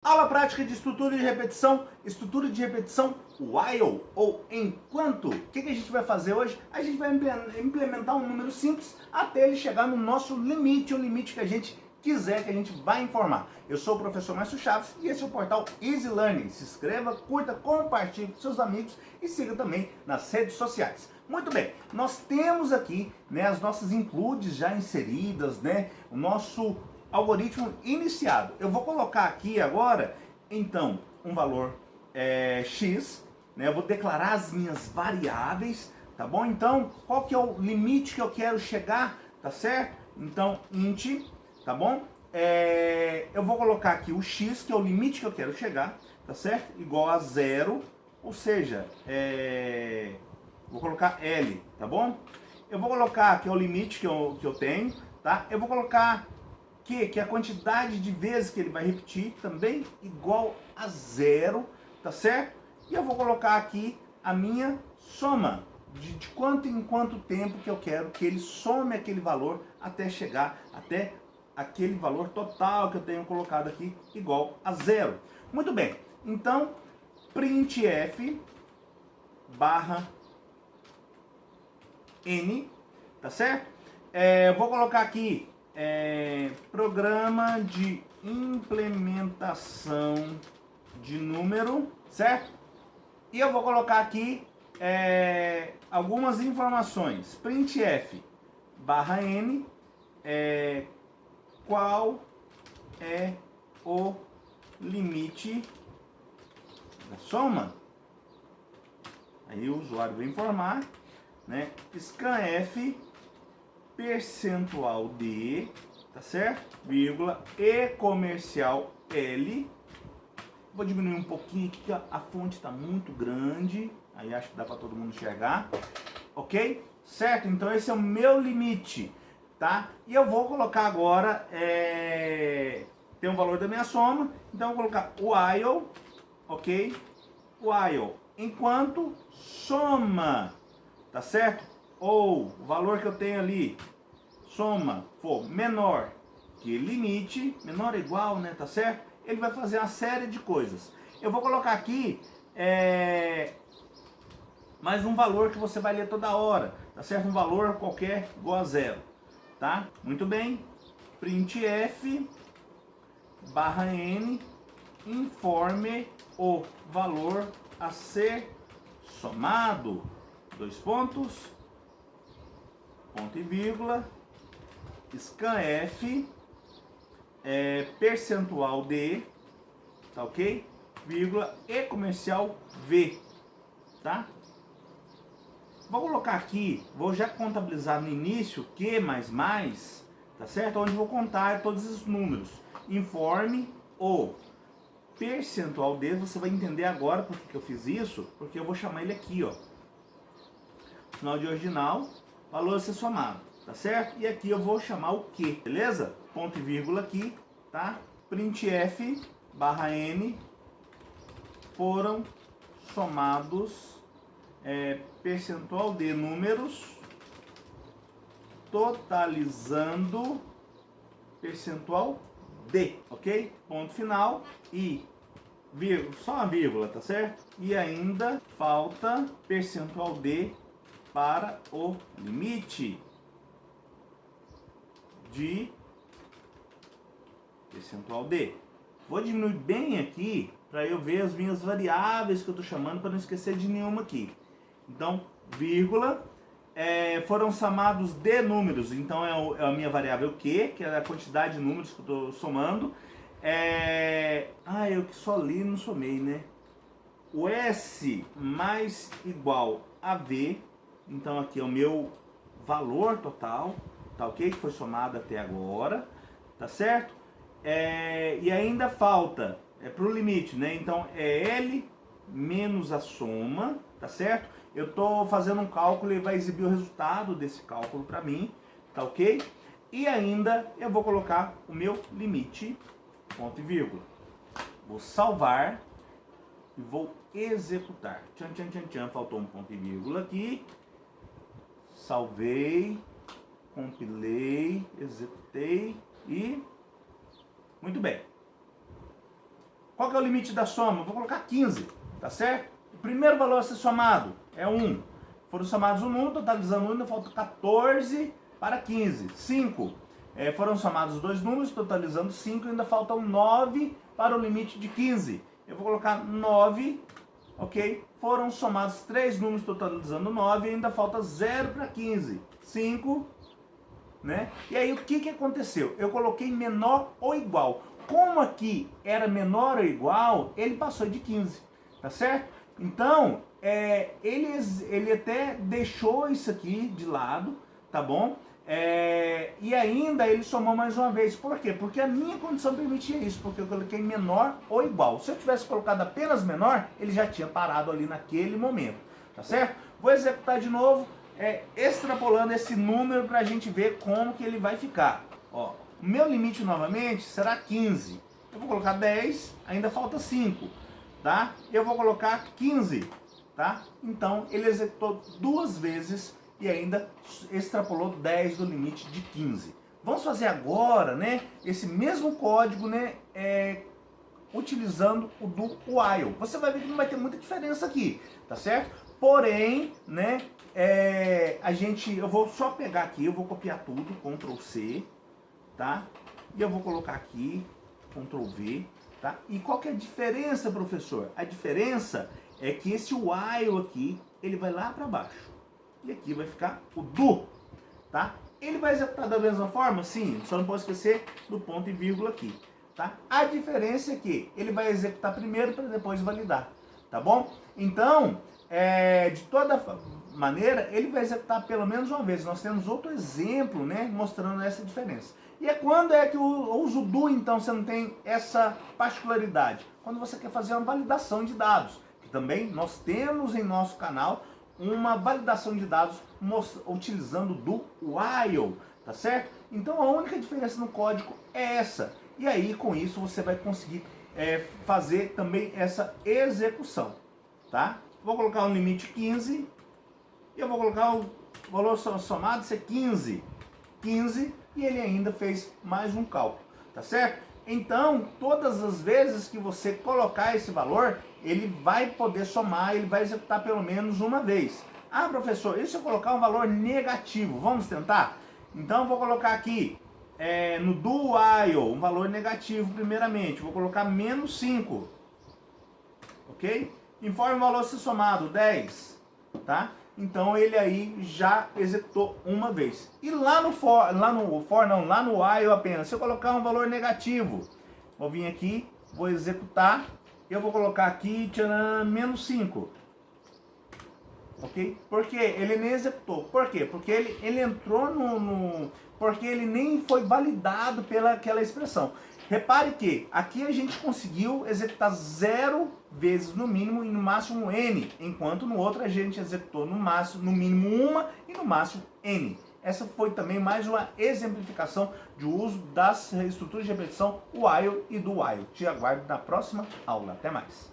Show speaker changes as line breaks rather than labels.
Aula prática de estrutura de repetição while ou enquanto. O que a gente vai fazer hoje? A gente vai implementar um número simples até ele chegar no nosso limite, o limite que a gente quiser, que a gente vai informar. Eu sou o professor Márcio Chaves e esse é o portal Easy Learning. Se inscreva, curta, compartilhe com seus amigos e siga também nas redes sociais. Muito bem, nós temos aqui as nossas includes já inseridas, o nosso algoritmo iniciado. Eu vou colocar aqui agora, então, um valor x, eu vou declarar as minhas variáveis, tá bom? Então, qual que é o limite que eu quero chegar, tá certo? Então, int, tá bom? Eu vou colocar aqui o x, que é o limite que eu quero chegar, tá certo? Igual a 0, ou seja, vou colocar L, tá bom? Eu vou colocar aqui o limite que eu tenho, tá? Eu vou colocar que é a quantidade de vezes que ele vai repetir também igual a 0, tá certo? E eu vou colocar aqui a minha soma, de quanto em quanto tempo que eu quero que ele some aquele valor até chegar até aquele valor total que eu tenho colocado aqui igual a 0. Muito bem, então printf barra n, tá certo? Eu vou colocar aqui programa de implementação de número, certo? E eu vou colocar aqui algumas informações. Printf barra n, qual é o limite da soma? Aí o usuário vai informar, scanf percentual de, tá certo? Vírgula, e comercial L. Vou diminuir um pouquinho aqui que a fonte está muito grande, aí acho que dá para todo mundo enxergar, ok? Certo? Então esse é o meu limite, tá? E eu vou colocar agora, tem um valor da minha soma, então eu vou colocar while, ok? While, enquanto soma, tá certo? Ou o valor que eu tenho ali, soma, for menor que limite, menor ou igual, tá certo? Ele vai fazer uma série de coisas. Eu vou colocar aqui mais um valor que você vai ler toda hora, tá certo? Um valor qualquer igual a 0, tá? Muito bem. Printf barra n informe o valor a ser somado, dois pontos, ponto e vírgula, scanf percentual de, tá ok? Vírgula, e comercial V, tá? Vou colocar aqui, vou já contabilizar no início Q++, tá certo? Onde vou contar todos os números. Informe o percentual de, você vai entender agora por que eu fiz isso, porque eu vou chamar ele aqui, ó. Final de original, valor a ser somado, tá certo? E aqui eu vou chamar o Q, beleza? Ponto e vírgula aqui, tá? Printf barra n foram somados percentual de números totalizando percentual de, ok? Ponto final e vírgula, só uma vírgula, tá certo? E ainda falta percentual de para o limite de percentual de. Vou diminuir bem aqui para eu ver as minhas variáveis que eu estou chamando para não esquecer de nenhuma aqui. Então, vírgula, foram somados de números, então é a minha variável Q, que é a quantidade de números que eu estou somando. Eu que só li e não somei, né? O S mais igual a V, então aqui é o meu valor total, tá ok? Que foi somado até agora, tá certo? E ainda falta, para o limite, então é L menos a soma, tá certo? Eu estou fazendo um cálculo e vai exibir o resultado desse cálculo para mim, tá ok? E ainda eu vou colocar o meu limite, ponto e vírgula. Vou salvar e vou executar. Tchan, tchan, tchan, tchan, faltou um ponto e vírgula aqui. Salvei, compilei, executei e... Muito bem. Qual que é o limite da soma? Vou colocar 15, tá certo? O primeiro valor a ser somado é 1. Foram somados o número, totalizando 1, ainda falta 14 para 15. 5. Foram somados os dois números, totalizando 5, ainda faltam 9 para o limite de 15. Eu vou colocar 9, ok? Foram somados 3 números, totalizando 9, ainda falta 0 para 15. 5, né? E aí o que aconteceu? Eu coloquei menor ou igual. Como aqui era menor ou igual, ele passou de 15, tá certo? Então, ele até deixou isso aqui de lado, tá bom? E ainda ele somou mais uma vez. Por quê? Porque a minha condição permitia isso, porque eu coloquei menor ou igual. Se eu tivesse colocado apenas menor, ele já tinha parado ali naquele momento, tá certo? Vou executar de novo, extrapolando esse número para a gente ver como que ele vai ficar. Ó, o meu limite novamente será 15. Eu vou colocar 10, ainda falta 5, tá? Eu vou colocar 15, tá? Então ele executou 2 vezes e ainda extrapolou 10 do limite de 15. Vamos fazer agora, né, esse mesmo código, né, utilizando o do while. Você vai ver que não vai ter muita diferença aqui, tá certo? Porém, né, eu vou só pegar aqui, eu vou copiar tudo, Ctrl C, tá? E eu vou colocar aqui, Ctrl V, tá? E qual que é a diferença, professor? A diferença é que esse while aqui, ele vai lá para baixo. E aqui vai ficar o do, tá? Ele vai executar da mesma forma? Sim, só não pode esquecer do ponto e vírgula aqui, tá? A diferença é que ele vai executar primeiro para depois validar, tá bom? Então, de toda maneira, ele vai executar pelo menos uma vez. Nós temos outro exemplo, né, mostrando essa diferença. E quando é que eu uso o do, então, você não tem essa particularidade? Quando você quer fazer uma validação de dados, que também nós temos em nosso canal uma validação de dados utilizando do while, tá certo? Então a única diferença no código é essa. E aí com isso você vai conseguir fazer também essa execução, tá? Vou colocar um limite 15 e eu vou colocar o valor somado ser 15. 15 e ele ainda fez mais um cálculo, tá certo? Então, todas as vezes que você colocar esse valor, ele vai poder somar, ele vai executar pelo menos uma vez. Ah, professor, e se eu colocar um valor negativo? Vamos tentar? Então, vou colocar aqui, no do while, um valor negativo primeiramente. Vou colocar menos 5, ok? Informe o valor ser somado, 10, tá? Então ele aí já executou uma vez. E lá no while apenas, se eu colocar um valor negativo, vou vir aqui, vou executar, eu vou colocar aqui, tcharam, menos 5. Ok? Porque ele nem executou. Por quê? Porque ele entrou porque ele nem foi validado pela aquela expressão. Repare que aqui a gente conseguiu executar 0 vezes no mínimo e no máximo n, enquanto no outro a gente executou no mínimo uma e no máximo n. Essa foi também mais uma exemplificação de uso das estruturas de repetição while e do while. Te aguardo na próxima aula. Até mais!